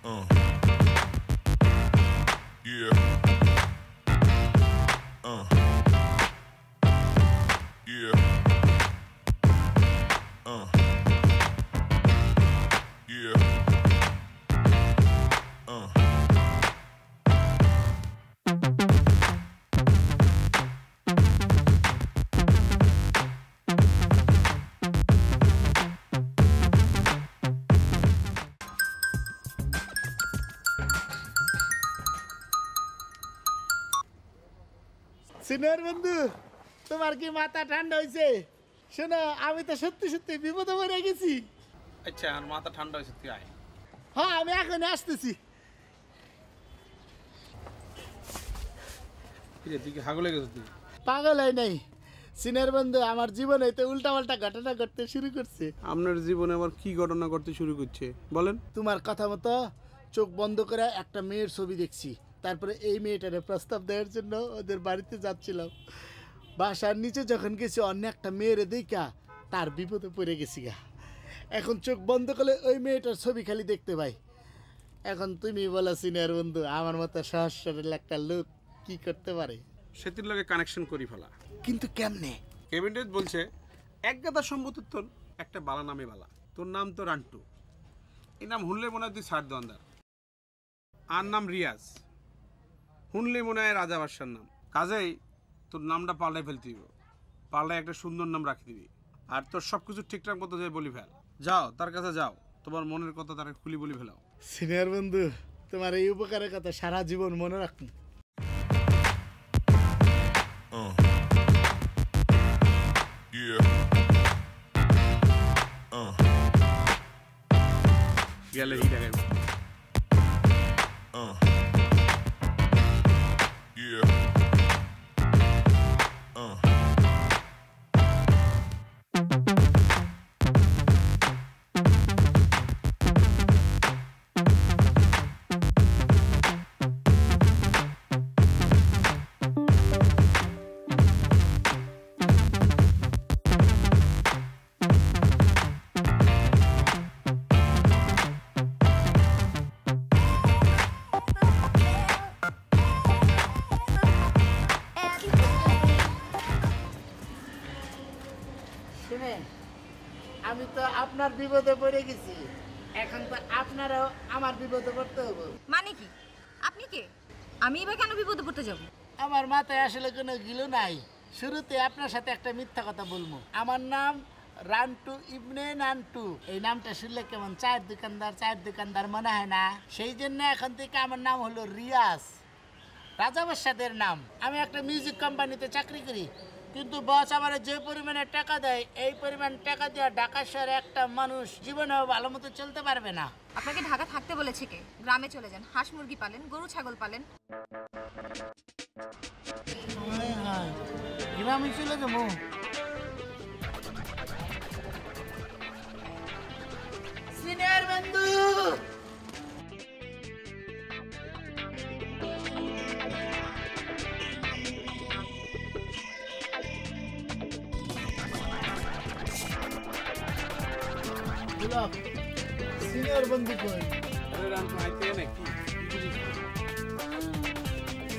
Yeah. Yeah. Yeah. Senior বন্ধু, তোমার কি মাথা ঠান্ডা হয়েছে? শোনো, আমি তো সত্যি সত্যি বিপদে পড়ে গেছি। আচ্ছা, আর মাথা ঠান্ডা হয়েছে, তুই আয়। হ্যাঁ, আমি এখন আসতেছি। তুই কি হাগলে গেছিস? তুই পাগল হয় নাই সিনিয়র বন্ধু, আমার জীবনে তো উল্টা পাল্টা ঘটনা ঘটতে শুরু করছে। আপনার জীবনে আবার কি ঘটনা করতে শুরু করছে বলেন? তোমার কথা মতো চোখ বন্ধ করে একটা মেয়ের ছবি দেখছি, তারপরে এই মেয়েটারে প্রস্তাব দেওয়ার জন্য ওদের বাড়িতে যাচ্ছিলাম। বাসার নিচে যখন গেছি, অন্য একটা মেয়ের দেখা তার বিপদে পড়ে গেছি গা। এখন চোখ বন্ধ করলে ওই মেয়েটার ছবি খালি দেখতে পাই। এখন তুমি বলো সিনিয়র বন্ধু, আমার মতো সহজ সরল একটা লোক কি করতে পারে? সেটির লগে কানেকশন করি ফেলা। কিন্তু কেমনে? কেবিনেট বলছে এক গাদা সম্বুত তোর একটা বালা নামে বালা। তোর নাম তো রান্টু। এই নাম শুনলে মনে হয় তুই সার দোয়ানদার। আর নাম রিয়াজ, শুনলে মনে হয় রাজা বাদশার নাম। কাজেই তোর নামটা পাল্টাই ফেলতে দিব, পাল্টাই একটা সুন্দর নাম রাখি দিবি। আর তোর সব কিছু ঠিকঠাক মতো যাই বলি ফেল। যাও, তার কাছে যাও, তোমার মনের কথা তার খুলি বলি ফেলাও। সিনিয়র বন্ধু, তোমার এই উপকারের কথা সারা জীবন মনে রাখুন। গেলে এই জায়গায় শুনে, আমি তো আপনার বিপদে পড়ে গেছি, এখন তো আপনারাও আমার বিপদে পড়তে হবে। মানে কি? আপনি কে? আমি এবার কেন বিপদে পড়তে যাব? আমার মাথায় আসলে কোনো গিলো নাই। শুরুতে আপনার সাথে একটা মিথ্যা কথা বলবো। আমার নাম রান্টু ইবনে নান্টু। এই নামটা শুনলে কেমন চায়ের দোকানদার মনে হয় না? সেই জন্য এখন থেকে আমার নাম হলো রিয়াজ, রাজা বাদশাদের নাম। আমি একটা মিউজিক কোম্পানিতে চাকরি করি, কিন্তু বস আমার যে পরিমাণে টাকা দেয়, এই পরিমাণ টাকা দিয়ে ঢাকা শহরে একটা মানুষ জীবনেও ভালো মতো চলতে পারবে না। আপনাকে ঢাকা থাকতে বলেছে কে? গ্রামে চলে যান, হাঁস মুরগি পালেন, গরু ছাগল পালেন। গ্রামে চলে যাবো? সিনিয়র বন্ধু, সিনিয়র বন্ধু কই?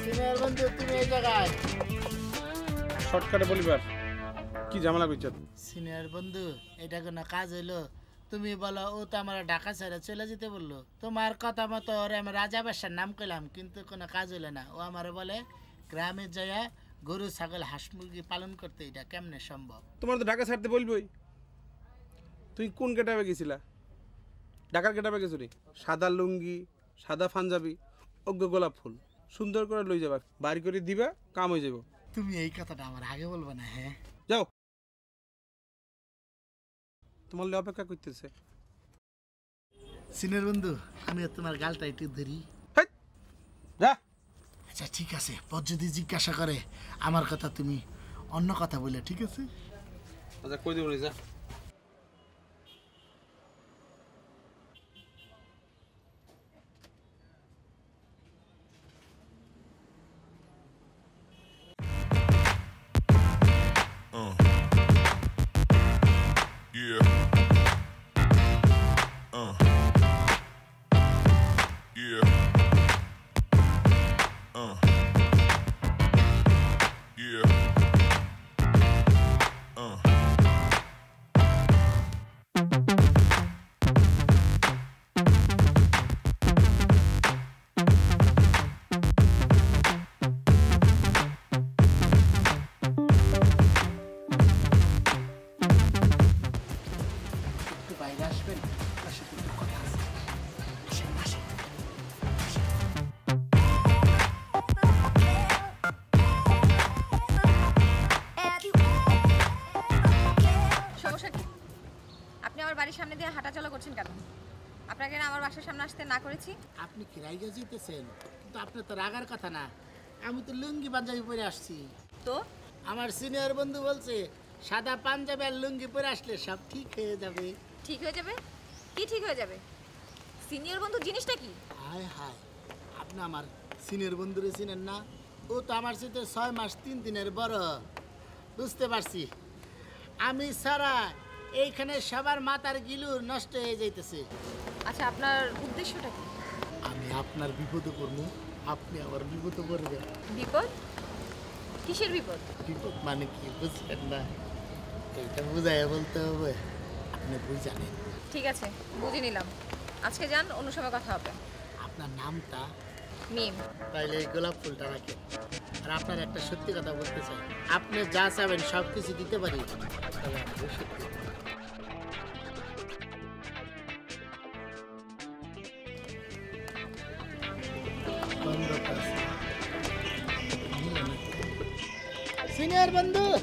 সিনিয়র বন্ধু, তুমি এই জায়গায় শর্টকাটে বলিবার কি ঝামেলা করছ? সিনিয়র বন্ধু, এটা কোনো কাজ হইলো? তুমি বলো, ও তো আমার ঢাকা ছেড়ে চলে যেতে বললো। তোমার কথা মতো ওরে আমি রাজা বাদশার নাম কইলাম, কিন্তু কোনো কাজ হইলো না। ও আমার বলে গ্রামে যাইয়া গরু ছাগল হাঁস মুরগি পালন করতে। এটা কেমনে সম্ভব? তোমার তো ঢাকা ছাড়তে বলবই। তুই কোন গেটাবে গেছিলা? ঢাকার গেটাবে গেছো রে? সাদা লুঙ্গি, সাদা পাঞ্জাবি, অজ্ঞ গোলাপ ফুল সুন্দর করে লই যাবা, বাড়ি করে দিবা, কাম হয়ে যাব। তুমি এই কথাটা আমার আগে বলবো না? হ্যাঁ, যাও, তোমার লে অপেক্ষা করতেছে। সিনিয়র বন্ধু, আমি তোমার গালটা একটু ধরি। যা। আচ্ছা ঠিক আছে, পর যদি জিজ্ঞাসা করে আমার কথা, তুমি অন্য কথা বলে, ঠিক আছে? আচ্ছা, কই দেবো যা। Yeah. আপনি আমার বাড়ির সামনে দিয়ে হাঁটাচলা করছেন কেন? আপনাকে না আমার বাসার সামনে আসতে না করেছি? আপনি কি রাইগা জিতেছেন? কিন্তু আপনার তো রাগার কথা না, আমি তো লুঙ্গি পাঞ্জাবি পরে আসছি। তো আমার সিনিয়র বন্ধু বলছে সাদা পাঞ্জাবি আর লুঙ্গি পরে আসলে সব ঠিক হয়ে যাবে। ঠিক হয়ে যাবে? কি ঠিক হয়ে যাবে? সিনিয়র বন্ধু জিনিসটা কি? হায় হায়, আপনি আমার সিনিয়র বন্ধুরে চিনেন না? ও তো আমার সাথে 6 মাস 3 দিনের বড়। বুঝতে পারছি, আমি ছাড়া এইখানে সবার মাথার গিলু নষ্ট হয়ে যাইতেছে। আচ্ছা, আপনার উদ্দেশ্যটা কি? আমি আপনার বিপদে করবো, আপনি আমার বিপদে করবেন। বিপদ? কিসের বিপদ? বিপদ মানে কি বুঝলেন না? এইটা বুঝাই বলতে হবে, আপনি বুঝানেন। ঠিক আছে, বুঝে নিলাম। আজকে যান, অন্য সময় কথা হবে। আপনার নামটা? মিম। তাইলে এই গোলাপ ফুলটা রাখেন। আর আপনার একটা সত্যি কথা বলতে চাই, আপনি যা চাবেন সব কিছু দিতে পারি, তবে আমাকে সত্যি সিনিয়র বন্ধু